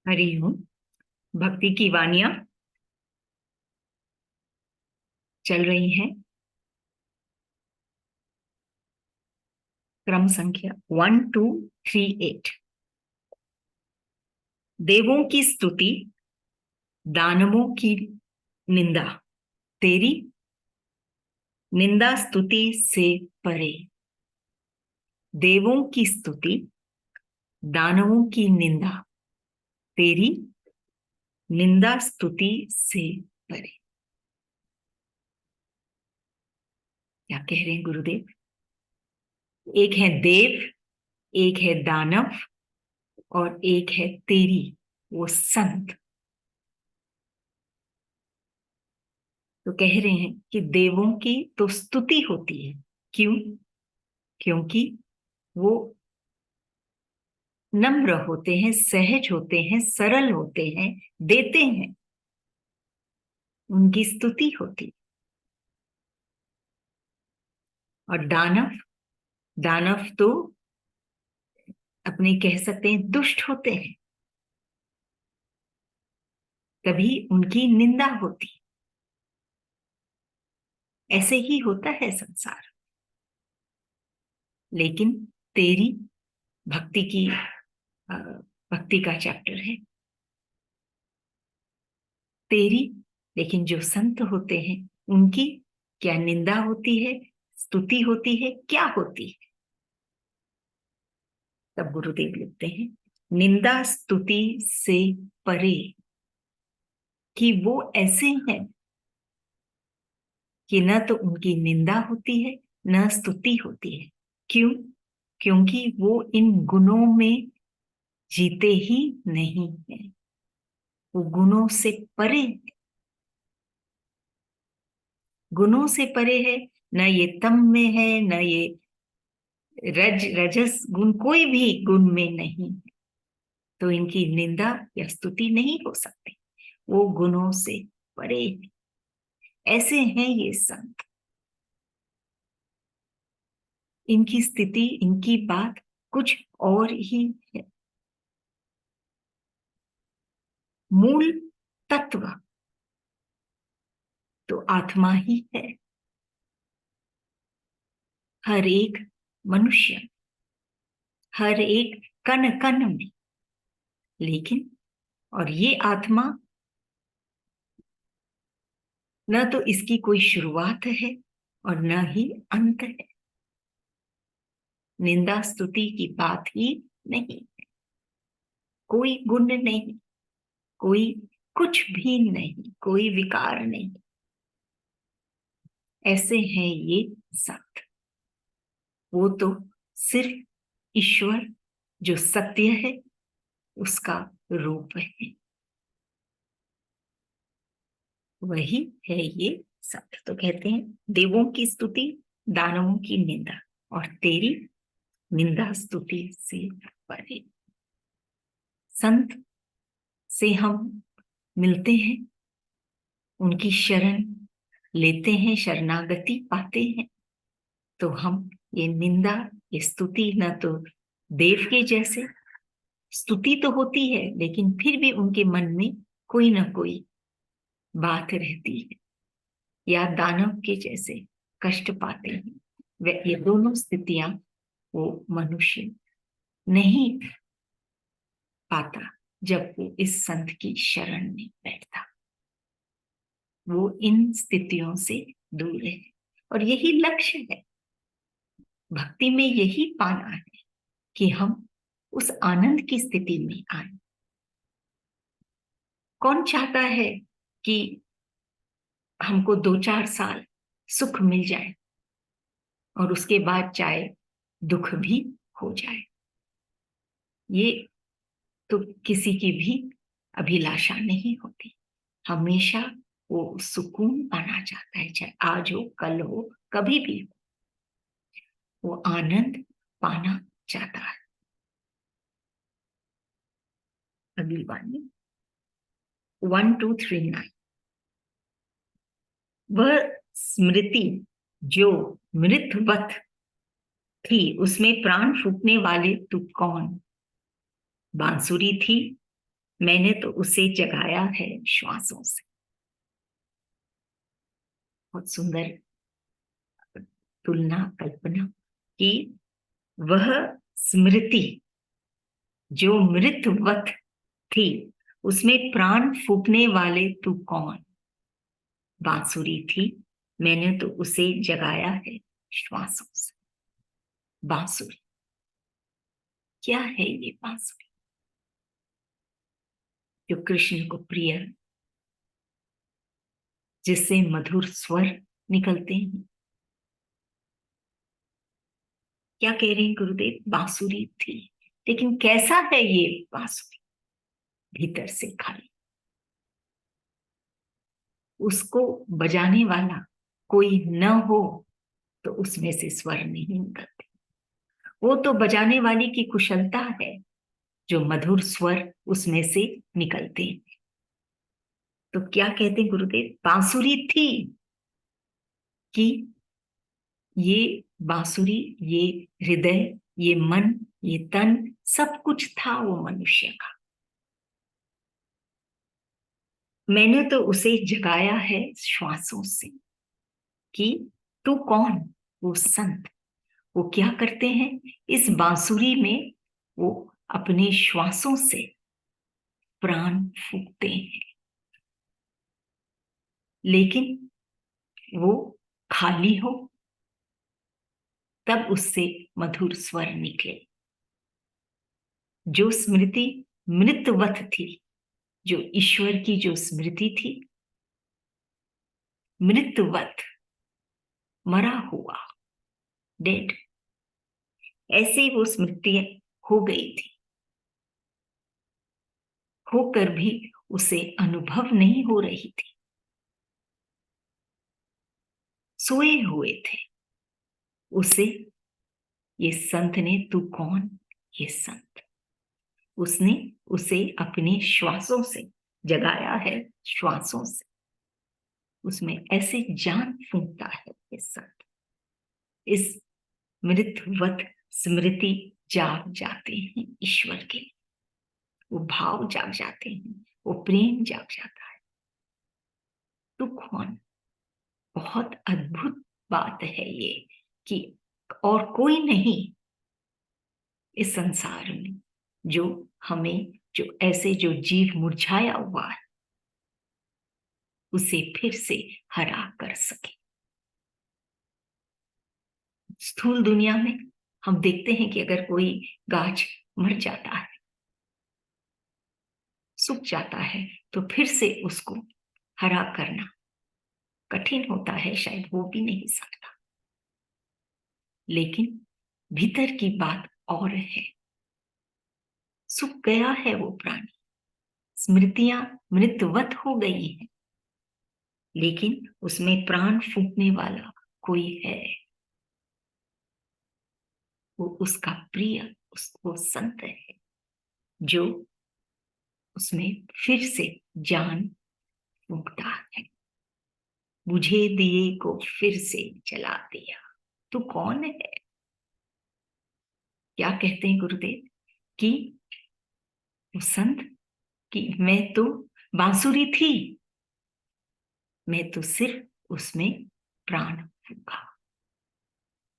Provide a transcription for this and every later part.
हरिओम। भक्ति की वाणियां चल रही हैं। क्रम संख्या 1238। देवों की स्तुति, दानवों की निंदा, तेरी निंदा स्तुति से परे। देवों की स्तुति, दानवों की निंदा, तेरी निंदा स्तुति से परे। क्या कह रहे हैं गुरुदेव? एक है देव, एक है दानव, और एक है तेरी वो संत। तो कह रहे हैं कि देवों की तो स्तुति होती है। क्यों? क्योंकि वो नम्र होते हैं, सहज होते हैं, सरल होते हैं, देते हैं, उनकी स्तुति होती। और दानव, दानव तो अपने कह सकते हैं दुष्ट होते हैं, तभी उनकी निंदा होती। ऐसे ही होता है संसार। लेकिन तेरी भक्ति की भक्ति का चैप्टर है तेरी। लेकिन जो संत होते हैं उनकी क्या निंदा होती है, स्तुति होती है, क्या होती है? तब गुरुदेव लिखते हैं, निंदा स्तुति से परे। कि वो ऐसे हैं कि न तो उनकी निंदा होती है, न स्तुति होती है। क्यों? क्योंकि वो इन गुणों में जीते ही नहीं है। वो गुणों से परे, गुणों से परे है। न ये तम में है, न ये रजस गुण, कोई भी गुण में नहीं। तो इनकी निंदा या स्तुति नहीं हो सकती। वो गुणों से परे। ऐसे हैं ये संत। इनकी स्थिति, इनकी बात कुछ और ही है। मूल तत्व तो आत्मा ही है। हर एक मनुष्य, हर एक कण कण में। लेकिन और ये आत्मा, न तो इसकी कोई शुरुआत है और न ही अंत है। निंदा स्तुति की बात ही नहीं। कोई गुण नहीं, कोई कुछ भी नहीं, कोई विकार नहीं। ऐसे हैं ये संत। वो तो सिर्फ ईश्वर जो सत्य है उसका रूप है, वही है ये सत्य। तो कहते हैं देवों की स्तुति, दानवों की निंदा, और तेरी निंदा स्तुति से परे। संत से हम मिलते हैं, उनकी शरण लेते हैं, शरणागति पाते हैं, तो हम ये निंदा, ये स्तुति, न तो देव के जैसे स्तुति तो होती है, लेकिन फिर भी उनके मन में कोई ना कोई बात रहती है, या दानव के जैसे कष्ट पाते हैं। ये दोनों स्थितियां वो मनुष्य नहीं पाता जब वो इस संत की शरण में बैठता। वो इन स्थितियों से दूर है, और यही लक्ष्य है भक्ति में, यही पाना है कि हम उस आनंद की स्थिति में आए। कौन चाहता है कि हमको 2-4 साल सुख मिल जाए और उसके बाद चाहे दुख भी हो जाए? ये तो किसी की भी अभिलाषा नहीं होती। हमेशा वो सुकून पाना चाहता है, चाहे आज हो, कल हो, कभी भी हो, वो आनंद पाना चाहता है। अगली वाणी 1239। वह स्मृति जो मृतवत थी, उसमें प्राण फूकने वाले तू कौन? बांसुरी थी, मैंने तो उसे जगाया है श्वासों से। बहुत सुंदर तुलना, कल्पना कि वह स्मृति जो मृतवत थी, उसमें प्राण फूकने वाले तू कौन? बांसुरी थी, मैंने तो उसे जगाया है श्वासों से। बांसुरी, क्या है ये बांसुरी जो कृष्ण को प्रिय, जिससे मधुर स्वर निकलते हैं? क्या कह रहे हैं गुरुदेव? बांसुरी थी, लेकिन कैसा है ये बांसुरी? भीतर से खाली, उसको बजाने वाला कोई न हो तो उसमें से स्वर नहीं निकलते। वो तो बजाने वाली की कुशलता है जो मधुर स्वर उसमें से निकलते हैं। तो क्या कहते हैं गुरुदेव? बांसुरी थी कि ये बांसुरी, ये हृदय, ये मन, ये तन, सब कुछ था वो मनुष्य का। मैंने तो उसे जगाया है श्वासों से। कि तू कौन? वो संत, वो क्या करते हैं? इस बांसुरी में वो अपने श्वासों से प्राण फूकते हैं, लेकिन वो खाली हो तब उससे मधुर स्वर निकले। जो स्मृति मृतवत थी, जो ईश्वर की जो स्मृति थी, मृतवत, मरा हुआ, डेड, ऐसे वो स्मृति हो गई थी। होकर भी उसे अनुभव नहीं हो रही थी। सोए हुए थे उसे ये संत ने, तू कौन? ये संत, उसने उसे अपने श्वासों से जगाया है, श्वासों से। उसमें ऐसे जान फूंकता है ये संत। इस मृतवत स्मृति जाग जाते हैं ईश्वर के लिए, वो भाव जाग जाते हैं, वो प्रेम जाग जाता है। तू कौन? बहुत अद्भुत बात है ये कि और कोई नहीं इस संसार में जो हमें, जो ऐसे जो जीव मुरझाया हुआ है, उसे फिर से हरा कर सके। स्थूल दुनिया में हम देखते हैं कि अगर कोई गाछ मर जाता है, सूख जाता है, तो फिर से उसको हरा करना कठिन होता है, शायद हो भी नहीं सकता। लेकिन भीतर की बात और है। सूख गया है वो प्राणी, स्मृतियां मृतवत हो गई हैं, लेकिन उसमें प्राण फूंकने वाला कोई है। वो उसका प्रिय, उसको संत है जो उसमें फिर से जान फूंकता है। बुझे दिए को फिर से जला दिया। तू कौन है? क्या कहते हैं गुरुदेव कि वो संत कि मैं तो बांसुरी थी, मैं तो सिर्फ उसमें प्राण फूंका।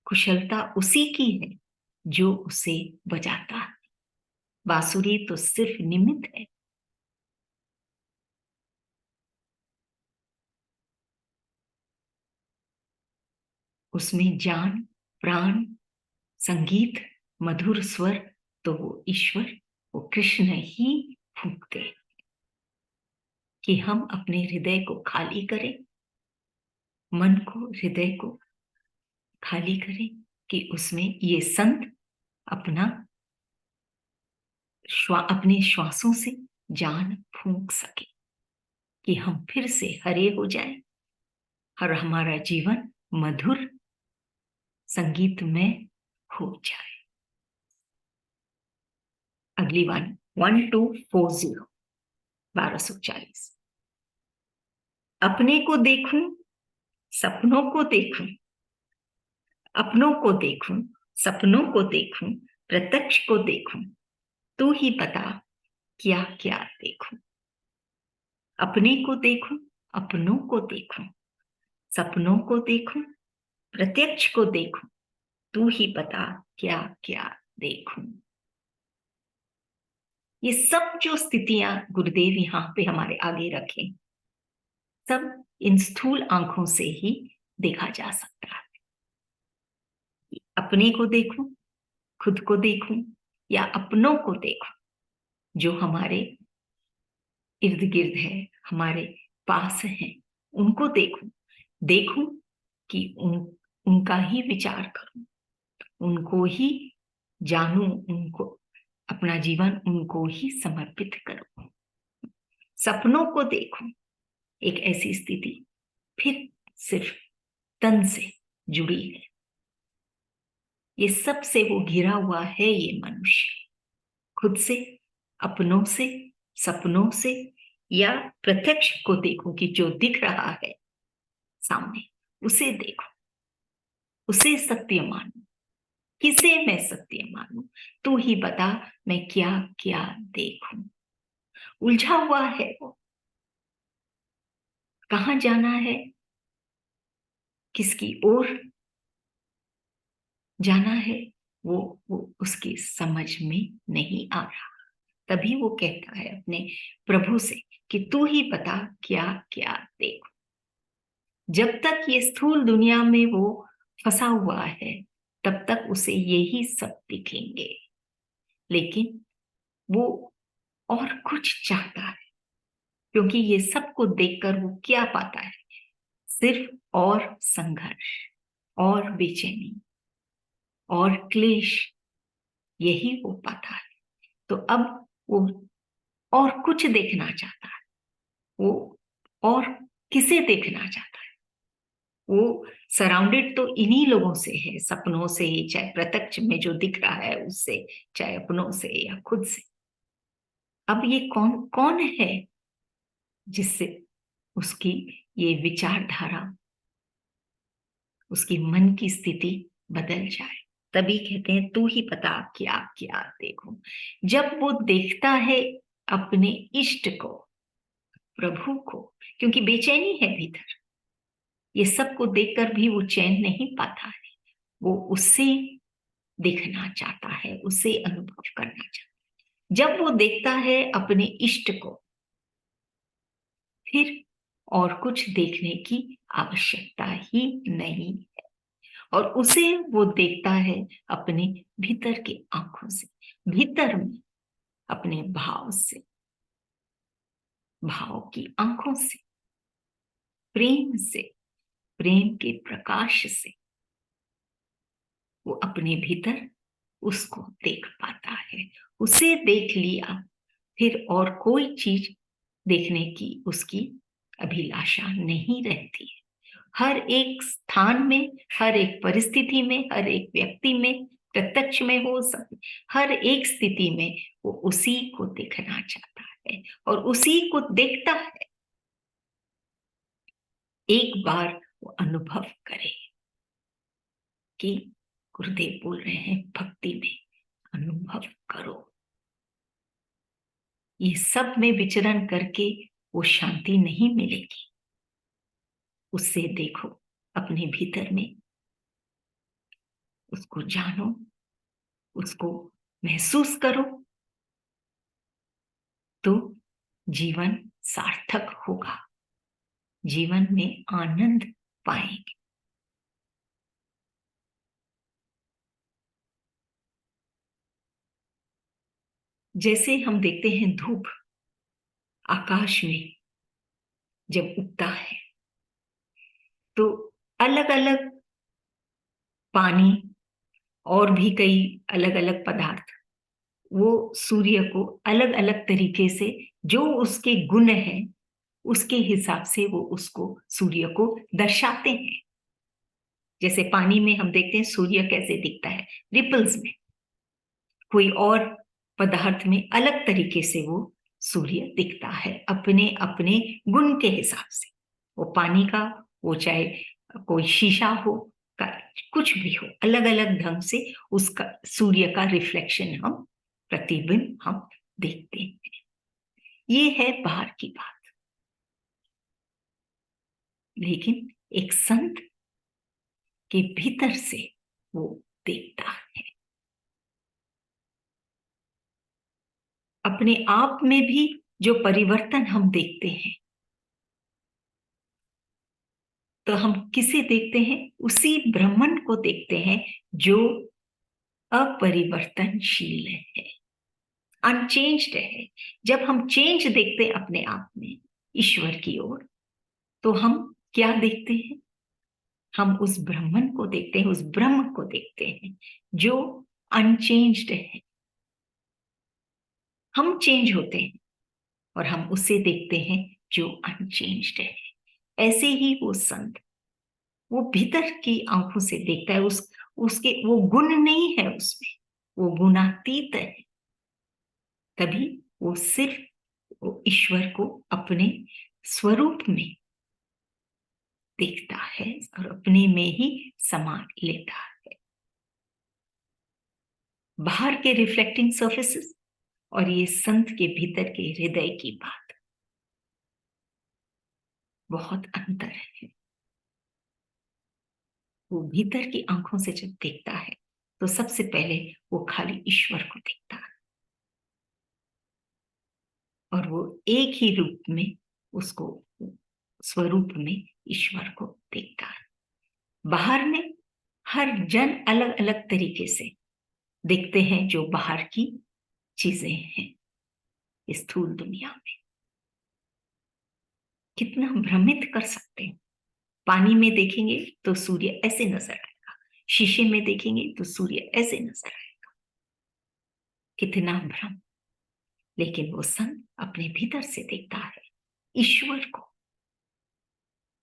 कुशलता उसी की है जो उसे बजाता है। बांसुरी तो सिर्फ निमित्त है। उसमें जान, प्राण, संगीत, मधुर स्वर तो वो ईश्वर, वो कृष्ण ही फूंकते। कि हम अपने हृदय को खाली करें, मन को, हृदय को खाली करें, कि उसमें ये संत अपना अपने श्वासों से जान फूंक सके, कि हम फिर से हरे हो जाए और हमारा जीवन मधुर संगीतमय हो जाए। अगली वाणी 1240, 1240। अपने को देखूं, सपनों को देखूं, अपनों को देखूं, सपनों को देखूं, प्रत्यक्ष को देखूं, तू ही बता क्या क्या देखूं, अपने को देखूं, अपनों को देखूं, सपनों को देखूं, प्रत्यक्ष को देखूं, तू ही बता क्या क्या देखूं। ये सब जो स्थितियां गुरुदेव यहाँ पे हमारे आगे रखे, सब इन स्थूल आंखों से ही देखा जा सकता है। अपने को देखूं, खुद को देखूं, या अपनों को देखूं जो हमारे इर्द गिर्द है, हमारे पास है, उनको देखूं। देखूं कि उनका ही विचार करूं, उनको ही जानूं, उनको अपना जीवन उनको ही समर्पित करूं। सपनों को देखूं, एक ऐसी स्थिति फिर सिर्फ तन से जुड़ी है। ये सब से वो घिरा हुआ है ये मनुष्य, खुद से, अपनों से, सपनों से, या प्रत्यक्ष को देखो कि जो दिख रहा है सामने, उसे देखो, उसे सत्य मानो। किसे मैं सत्य मानूं? तू ही बता मैं क्या क्या देखूं। उलझा हुआ है वो, कहां जाना है, किसकी ओर जाना है, वो उसकी समझ में नहीं आ रहा। तभी वो कहता है अपने प्रभु से कि तू ही बता क्या क्या देखूं। जब तक ये स्थूल दुनिया में वो फंसा हुआ है, तब तक उसे यही सब दिखेंगे। लेकिन वो और कुछ चाहता है, क्योंकि ये सब को देखकर वो क्या पाता है? सिर्फ और संघर्ष, और बेचैनी, और क्लेश, यही वो पाता है। तो अब वो और कुछ देखना चाहता है। वो और किसे देखना चाहता है? वो सराउंडेड तो इन्हीं लोगों से है, सपनों से, चाहे प्रत्यक्ष में जो दिख रहा है उससे, चाहे अपनों से या खुद से। अब ये कौन कौन है जिससे उसकी ये विचारधारा, उसकी मन की स्थिति बदल जाए? तभी कहते हैं तू ही बता क्या क्या देखूं। जब वो देखता है अपने इष्ट को, प्रभु को, क्योंकि बेचैनी है भीतर, ये सब को देखकर भी वो चैन नहीं पाता है। वो उससे देखना चाहता है, उसे अनुभव करना चाहता है। जब वो देखता है अपने इष्ट को, फिर और कुछ देखने की आवश्यकता ही नहीं है। और उसे वो देखता है अपने भीतर की आंखों से, भीतर में अपने भाव से, भाव की आंखों से, प्रेम से, प्रेम के प्रकाश से वो अपने भीतर उसको देख पाता है। उसे देख लिया, फिर और कोई चीज देखने की उसकी अभिलाषा नहीं रहती है। हर एक स्थान में, हर एक परिस्थिति में, हर एक व्यक्ति में, प्रत्यक्ष में हो, सब, हर एक स्थिति में वो उसी को देखना चाहता है और उसी को देखता है। एक बार वो अनुभव करे कि गुरुदेव बोल रहे हैं भक्ति में अनुभव करो। ये सब में विचरण करके वो शांति नहीं मिलेगी। उससे देखो अपने भीतर में, उसको जानो, उसको महसूस करो, तो जीवन सार्थक होगा, जीवन में आनंद पाएंगे। जैसे हम देखते हैं धूप आकाश में जब उगता है, तो अलग अलग पानी और भी कई अलग अलग पदार्थ वो सूर्य को अलग अलग तरीके से, जो उसके गुण है उसके हिसाब से वो उसको, सूर्य को दर्शाते हैं। जैसे पानी में हम देखते हैं सूर्य कैसे दिखता है, रिपल्स में। कोई और पदार्थ में अलग तरीके से वो सूर्य दिखता है, अपने अपने गुण के हिसाब से। वो पानी का, वो चाहे कोई शीशा हो, कुछ भी हो, अलग अलग ढंग से उसका, सूर्य का रिफ्लेक्शन हम, प्रतिबिंब हम देखते हैं। ये है बाहर की बात। लेकिन एक संत के भीतर से वो देखता है, अपने आप में भी जो परिवर्तन हम देखते हैं, तो हम किसे देखते हैं? उसी ब्रह्मन को देखते हैं जो अपरिवर्तनशील है, अनचेंज्ड है। जब हम चेंज देखते हैं अपने आप में ईश्वर की ओर, तो हम क्या देखते हैं? हम उस ब्रह्मन को देखते हैं, उस ब्रह्म को देखते हैं जो अनचेंज्ड है। हम चेंज होते हैं और हम उसे देखते हैं जो अनचेंज्ड है। ऐसे ही वो संत, वो भीतर की आंखों से देखता है। उसके वो गुण नहीं है उसमें, वो गुणातीत है। तभी वो सिर्फ वो ईश्वर को अपने स्वरूप में देखता है और अपने में ही समा लेता है। बाहर के रिफ्लेक्टिंग सर्फेसेस और ये संत के भीतर के हृदय की बात, बहुत अंतर है। वो भीतर की आंखों से जब देखता है, तो सबसे पहले वो खाली ईश्वर को देखता है और वो एक ही रूप में उसको, स्वरूप में ईश्वर को देखता है। बाहर में हर जन अलग अलग तरीके से देखते हैं जो बाहर की चीजें हैं। इस स्थूल दुनिया में कितना भ्रमित कर सकते हैं। पानी में देखेंगे तो सूर्य ऐसे नजर आएगा, शीशे में देखेंगे तो सूर्य ऐसे नजर आएगा। कितना भ्रम। लेकिन वो संत अपने भीतर से देखता है ईश्वर को,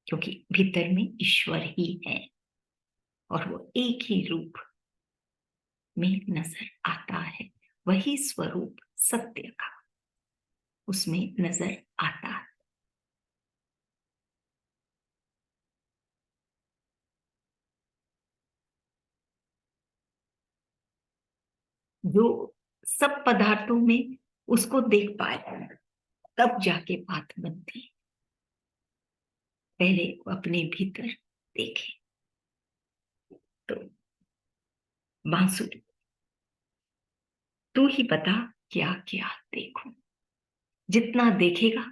क्योंकि भीतर में ईश्वर ही है और वो एक ही रूप में नजर आता है। वही स्वरूप सत्य का उसमें नजर आता है। जो सब पदार्थों में उसको देख पाए, तब जाके बात बनती है। पहले वो अपने भीतर देखे। तो बांसुरी, तू ही बता क्या क्या देखूं। जितना देखेगा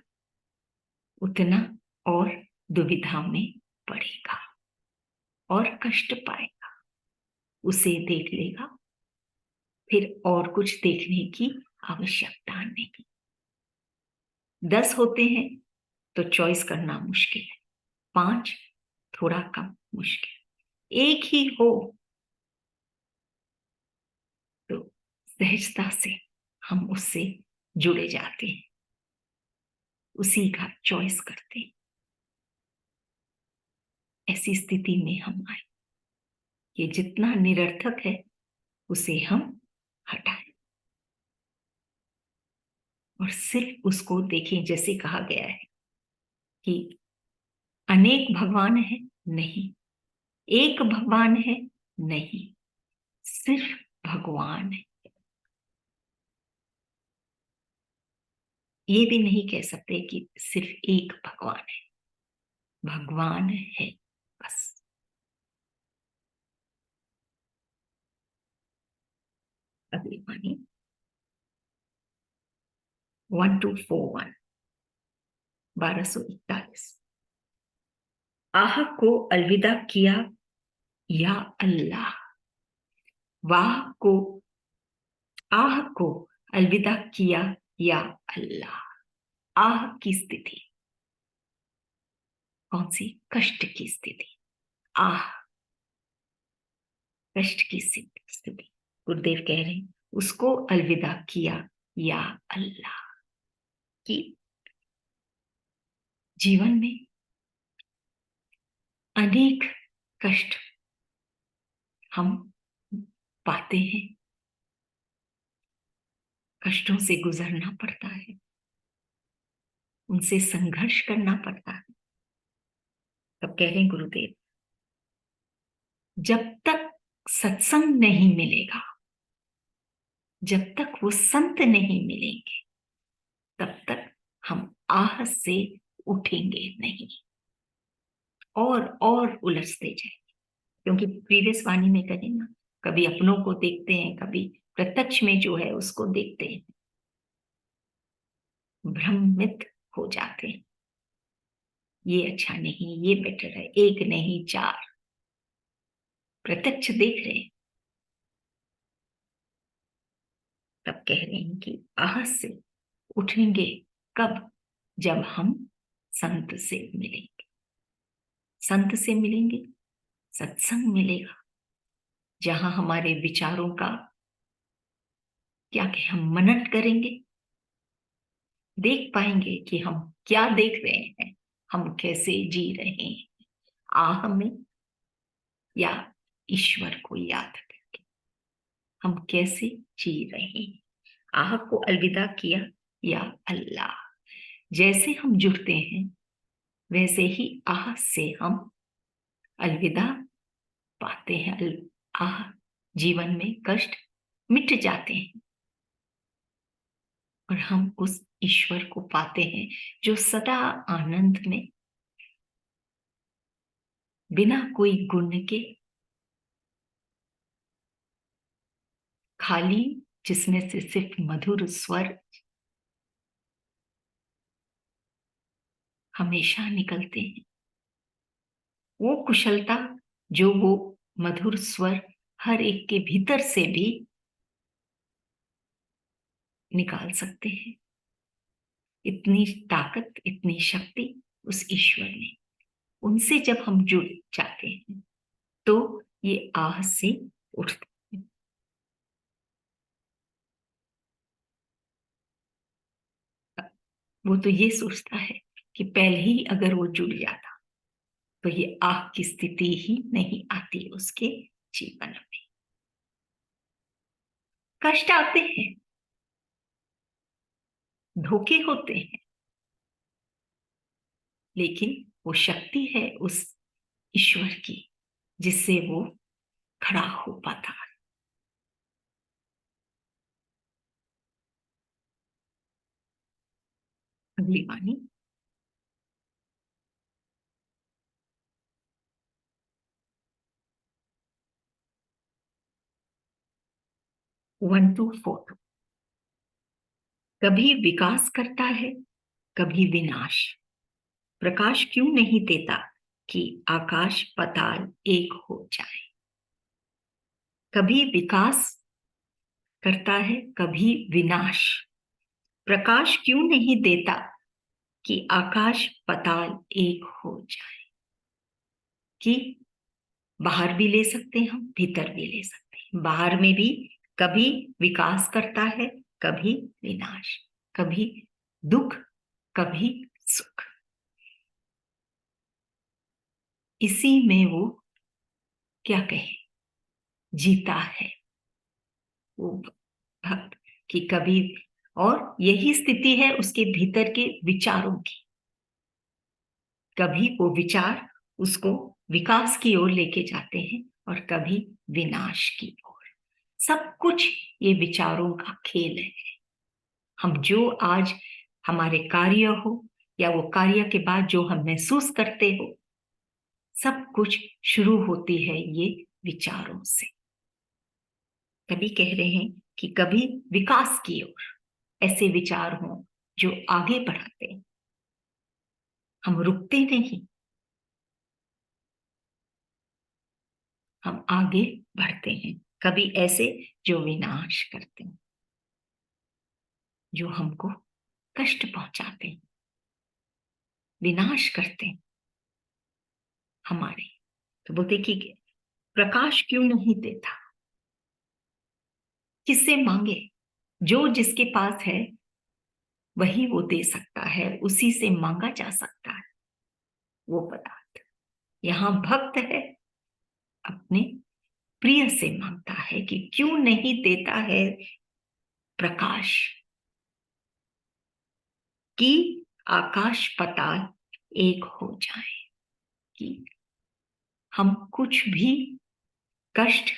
उतना और दुविधा में पड़ेगा और कष्ट पाएगा। उसे देख लेगा, फिर और कुछ देखने की आवश्यकता नहीं। 10 होते हैं तो चॉइस करना मुश्किल है, 5 थोड़ा कम मुश्किल, एक ही हो तो सहजता से हम उससे जुड़े जाते हैं, उसी का चॉइस करते हैं। ऐसी स्थिति में हम आए कि जितना निरर्थक है उसे हम हटाएं और सिर्फ उसको देखें। जैसे कहा गया है कि अनेक भगवान है, नहीं। एक भगवान है, नहीं। सिर्फ भगवान है। ये भी नहीं कह सकते कि सिर्फ एक भगवान है, भगवान है बस। अगली वाणी 1241, 1241। आह को अलविदा किया या अल्लाह। वाह को, आह को अलविदा किया या अल्लाह। आह की स्थिति कौन सी? कष्ट की स्थिति। आह, कष्ट की स्थिति। गुरुदेव कह रहे हैं उसको अलविदा किया या अल्लाह। कि जीवन में अनेक कष्ट हम पाते हैं, कष्टों से गुजरना पड़ता है, उनसे संघर्ष करना पड़ता है। तब कह रहे हैं गुरुदेव, जब तक सत्संग नहीं मिलेगा, जब तक वो संत नहीं मिलेंगे, तब तक आह से उठेंगे नहीं और उलझते जाए। क्योंकि प्रीवियस वाणी में करें ना, कभी अपनों को देखते हैं, कभी प्रत्यक्ष में जो है उसको देखते हैं, भ्रमित हो जाते हैं। ये अच्छा नहीं, ये बेटर है, एक नहीं चार प्रत्यक्ष देख रहे हैं। तब कह रहे हैं कि आह से उठेंगे कब? जब हम संत से मिलेंगे। संत से मिलेंगे, सत्संग मिलेगा, जहां हमारे विचारों का क्या कहें, हम मनन करेंगे, देख पाएंगे कि हम क्या देख रहे हैं, हम कैसे जी रहे हैं, आह में या ईश्वर को याद करके हम कैसे जी रहे हैं। आह को अलविदा किया या अल्लाह, जैसे हम जुड़ते हैं वैसे ही आह से हम अलविदा पाते हैं। आह, जीवन में कष्ट मिट जाते हैं और हम उस ईश्वर को पाते हैं जो सदा आनंद में, बिना कोई गुण के, खाली, जिसमें से सिर्फ मधुर स्वर हमेशा निकलते हैं। वो कुशलता जो वो मधुर स्वर हर एक के भीतर से भी निकाल सकते हैं, इतनी ताकत, इतनी शक्ति उस ईश्वर ने। उनसे जब हम जुड़ जाते हैं तो ये आह से उठते हैं। वो तो ये सोचता है कि पहले ही अगर वो जुड़ जाता तो ये आह की स्थिति ही नहीं आती उसके जीवन में। कष्ट आते हैं, धोखे होते हैं, लेकिन वो शक्ति है उस ईश्वर की जिससे वो खड़ा हो पाता है। अगली वाणी। 1 to 4। कभी विकास करता है, कभी विनाश। प्रकाश क्यों नहीं देता कि आकाश पताल एक हो जाए। कभी विकास करता है, कभी विनाश। प्रकाश क्यों नहीं देता कि आकाश पताल एक हो जाए। कि बाहर भी ले सकते हैं, हम भीतर भी ले सकते हैं। बाहर में भी कभी विकास करता है, कभी विनाश, कभी दुख, कभी सुख। इसी में वो क्या कहे, जीता है वो भक्त कि कभी, और यही स्थिति है उसके भीतर के विचारों की। कभी वो विचार उसको विकास की ओर लेके जाते हैं और कभी विनाश की ओर। सब कुछ ये विचारों का खेल है। हम जो आज हमारे कार्य हो या वो कार्य के बाद जो हम महसूस करते हो, सब कुछ शुरू होती है ये विचारों से। कभी कह रहे हैं कि कभी विकास की ओर ऐसे विचार हों जो आगे बढ़ाते हैं, हम रुकते नहीं, हम आगे बढ़ते हैं। कभी ऐसे जो विनाश करते हैं, जो हमको कष्ट पहुंचाते हैं, विनाश करते हैं हमारे। तो बोलते कि प्रकाश क्यों नहीं देता, किससे मांगे। जो जिसके पास है वही वो दे सकता है, उसी से मांगा जा सकता है वो पदार्थ। यहां भक्त है, अपने प्रिय से मांगता है कि क्यों नहीं देता है प्रकाश, कि आकाश पताल एक हो जाए। कि हम कुछ भी कष्ट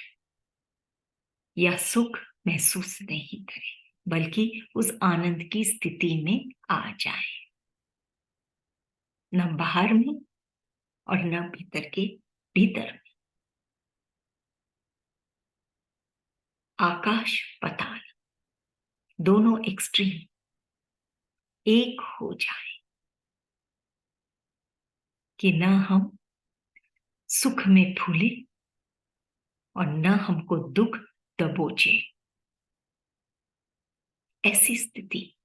या सुख महसूस नहीं करें, बल्कि उस आनंद की स्थिति में आ जाए। न बाहर में और न भीतर के भीतर में। आकाश पताल दोनों एक्सट्रीम एक हो जाए कि न हम सुख में फूले और न हमको दुख दबोचे। ऐसी स्थिति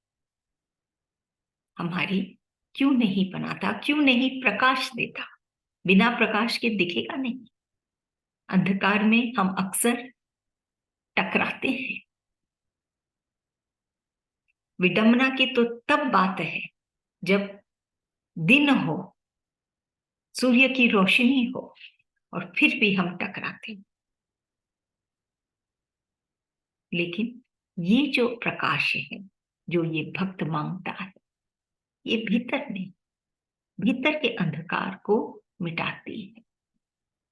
हमारी क्यों नहीं बनाता, क्यों नहीं प्रकाश देता? बिना प्रकाश के दिखेगा नहीं। अंधकार में हम अक्सर टकराते हैं। विडंबना की तो तब बात है जब दिन हो, सूर्य की रोशनी हो और फिर भी हम टकराते। लेकिन ये जो प्रकाश है, जो ये भक्त मांगता है, ये भीतर के अंधकार को मिटाती है।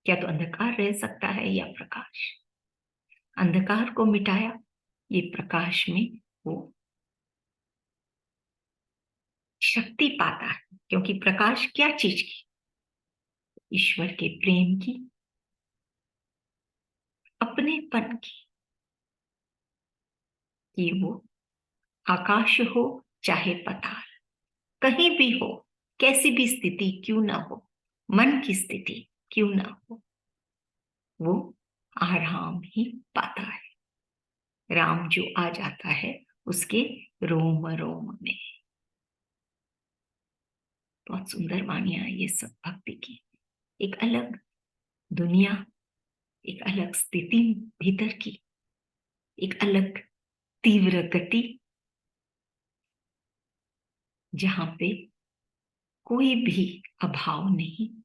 क्या तो अंधकार रह सकता है या प्रकाश? अंधकार को मिटाया, ये प्रकाश में वो शक्ति पाता है। क्योंकि प्रकाश क्या चीज की? ईश्वर के प्रेम की, अपनेपन की। कि वो आकाश हो चाहे पताल, कहीं भी हो, कैसी भी स्थिति क्यों ना हो, मन की स्थिति क्यों ना हो, वो आराम ही पाता है। राम जो आ जाता है उसके रोम रोम में। बहुत सुंदर वाणियां ये सब भक्ति की। एक अलग दुनिया, एक अलग स्थिति भीतर की, एक अलग तीव्र गति, जहां पे कोई भी अभाव नहीं,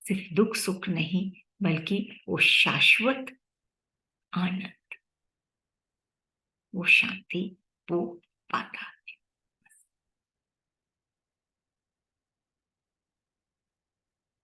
सिर्फ दुख सुख नहीं, बल्कि वो शाश्वत आनंद, वो शांति वो पाता